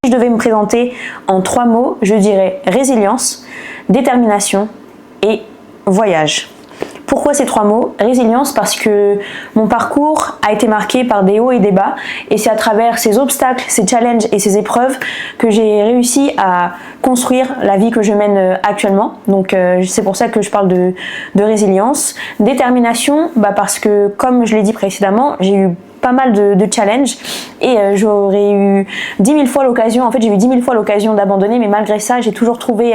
je devais me présenter en 3 mots, je dirais résilience, détermination et voyage. Pourquoi ces 3 mots? Résilience parce que mon parcours a été marqué par des hauts et des bas et c'est à travers ces obstacles, ces challenges et ces épreuves que j'ai réussi à construire la vie que je mène actuellement. Donc c'est pour ça que je parle de résilience. Détermination, parce que comme je l'ai dit précédemment, j'ai eu pas mal de challenges et j'aurais eu 10 000 fois l'occasion, en fait j'ai eu 10 000 fois l'occasion d'abandonner, mais malgré ça j'ai toujours trouvé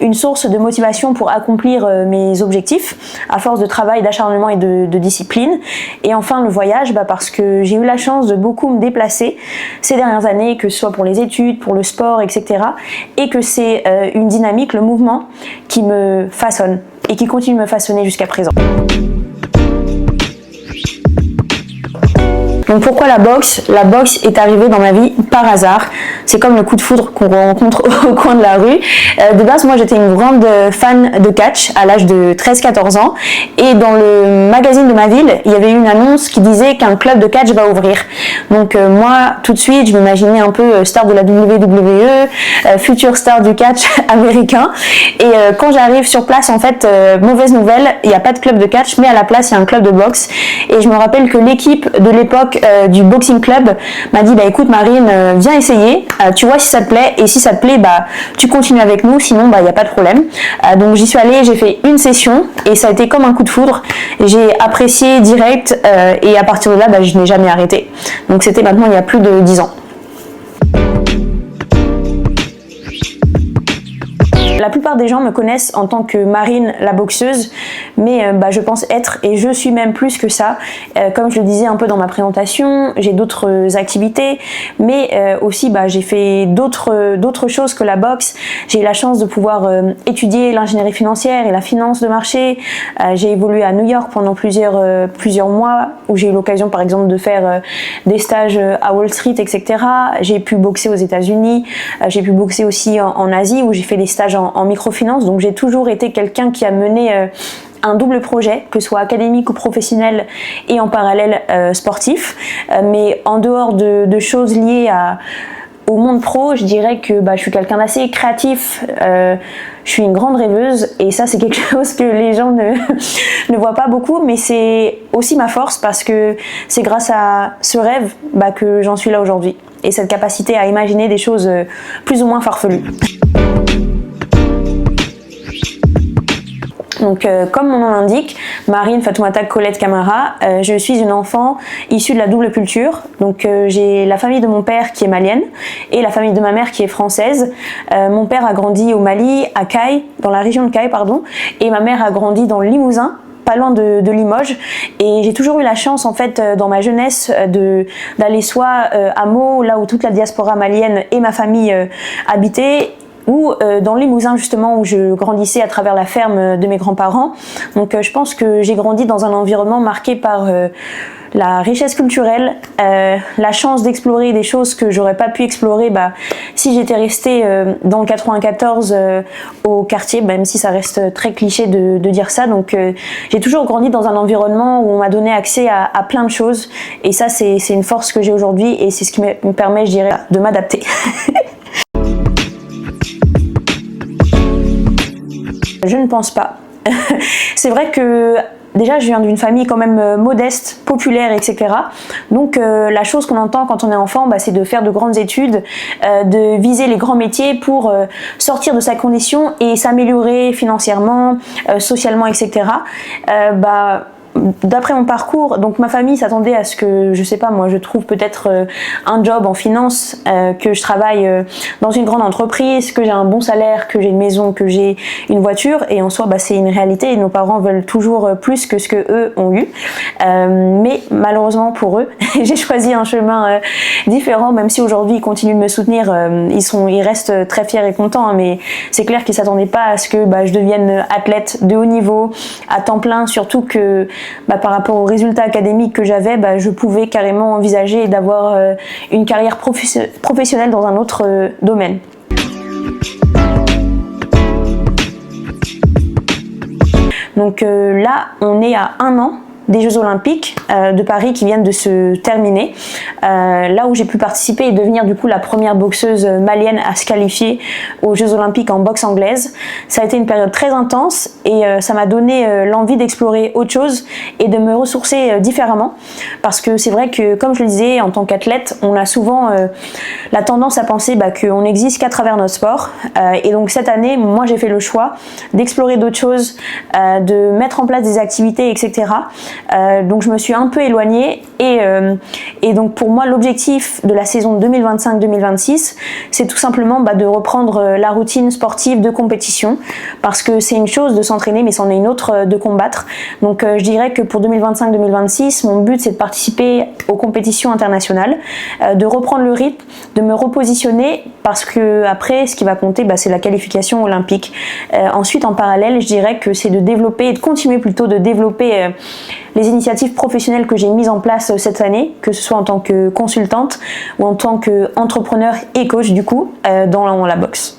une source de motivation pour accomplir mes objectifs à force de travail, d'acharnement et de discipline. Et enfin le voyage, parce que j'ai eu la chance de beaucoup me déplacer ces dernières années, que ce soit pour les études, pour le sport, etc. Et que c'est une dynamique, le mouvement qui me façonne et qui continue de me façonner jusqu'à présent. Donc pourquoi la boxe? La boxe est arrivée dans ma vie par hasard. C'est comme le coup de foudre qu'on rencontre au coin de la rue. De base, moi j'étais une grande fan de catch à l'âge de 13-14 ans. Et dans le magazine de ma ville, il y avait une annonce qui disait qu'un club de catch va ouvrir. Donc moi, tout de suite, je m'imaginais un peu star de la WWE, future star du catch américain. Et quand j'arrive sur place, en fait, mauvaise nouvelle, il n'y a pas de club de catch, mais à la place, il y a un club de boxe. Et je me rappelle que l'équipe de l'époque du boxing club m'a dit écoute Marine, viens essayer, tu vois si ça te plaît, et si ça te plaît tu continues avec nous, sinon il n'y a pas de problème. Donc j'y suis allée, j'ai fait une session et ça a été comme un coup de foudre, j'ai apprécié direct et à partir de là je n'ai jamais arrêté. Donc c'était maintenant il y a plus de 10 ans. La plupart des gens me connaissent en tant que Marine la boxeuse, mais je pense être, et je suis même plus que ça. Comme je le disais un peu dans ma présentation, j'ai d'autres activités, mais aussi j'ai fait d'autres choses que la boxe. J'ai eu la chance de pouvoir étudier l'ingénierie financière et la finance de marché. J'ai évolué à New York pendant plusieurs mois, où j'ai eu l'occasion par exemple de faire des stages à Wall Street, etc. J'ai pu boxer aux États-Unis, j'ai pu boxer aussi en Asie, où j'ai fait des stages en microfinance. Donc j'ai toujours été quelqu'un qui a mené un double projet, que ce soit académique ou professionnel, et en parallèle sportif. Mais en dehors de choses liées au monde pro, je dirais que je suis quelqu'un d'assez créatif, je suis une grande rêveuse, et ça c'est quelque chose que les gens ne voient pas beaucoup, mais c'est aussi ma force parce que c'est grâce à ce rêve que j'en suis là aujourd'hui, et cette capacité à imaginer des choses plus ou moins farfelues. Donc comme mon nom l'indique, Marine Fatoumata Colette Camara, je suis une enfant issue de la double culture. Donc j'ai la famille de mon père qui est malienne et la famille de ma mère qui est française. Mon père a grandi au Mali, à Caille, dans la région de Caille, et ma mère a grandi dans le Limousin, pas loin de Limoges, et j'ai toujours eu la chance en fait dans ma jeunesse d'aller soit à Meaux, là où toute la diaspora malienne et ma famille habitaient, ou dans le Limousin justement, où je grandissais à travers la ferme de mes grands-parents. Donc je pense que j'ai grandi dans un environnement marqué par la richesse culturelle, la chance d'explorer des choses que j'aurais pas pu explorer si j'étais restée dans le 94 au quartier, même si ça reste très cliché de dire ça. Donc j'ai toujours grandi dans un environnement où on m'a donné accès à plein de choses, et ça c'est une force que j'ai aujourd'hui, et c'est ce qui me permet, je dirais, de m'adapter. Je ne pense pas. C'est vrai que déjà je viens d'une famille quand même modeste, populaire, etc. Donc la chose qu'on entend quand on est enfant, c'est de faire de grandes études, de viser les grands métiers pour sortir de sa condition et s'améliorer financièrement, socialement, etc. D'après mon parcours, donc ma famille s'attendait à ce que, je sais pas moi, je trouve peut-être un job en finance, que je travaille dans une grande entreprise, que j'ai un bon salaire, que j'ai une maison, que j'ai une voiture, et en soi c'est une réalité et nos parents veulent toujours plus que ce que eux ont eu. Mais malheureusement pour eux, j'ai choisi un chemin différent, même si aujourd'hui ils continuent de me soutenir, ils restent très fiers et contents, mais c'est clair qu'ils s'attendaient pas à ce que je devienne athlète de haut niveau, à temps plein, surtout que par rapport aux résultats académiques que j'avais, je pouvais carrément envisager d'avoir une carrière professionnelle dans un autre domaine. Donc là, on est à 1 an des Jeux Olympiques de Paris qui viennent de se terminer, là où j'ai pu participer et devenir du coup la première boxeuse malienne à se qualifier aux Jeux Olympiques en boxe anglaise. Ça a été une période très intense et ça m'a donné l'envie d'explorer autre chose et de me ressourcer différemment, parce que c'est vrai que, comme je le disais, en tant qu'athlète, on a souvent la tendance à penser qu'on n'existe qu'à travers notre sport, et donc cette année, moi j'ai fait le choix d'explorer d'autres choses, de mettre en place des activités, etc. Donc je me suis un peu éloignée et donc pour moi l'objectif de la saison 2025-2026, c'est tout simplement de reprendre la routine sportive de compétition, parce que c'est une chose de s'entraîner mais c'en est une autre de combattre. Donc je dirais que pour 2025-2026, mon but c'est de participer aux compétitions internationales, de reprendre le rythme, de me repositionner, parce que après ce qui va compter c'est la qualification olympique. Ensuite en parallèle, je dirais que c'est de développer et de continuer plutôt de développer les initiatives professionnelles que j'ai mises en place cette année, que ce soit en tant que consultante ou en tant qu'entrepreneur et coach du coup dans la boxe.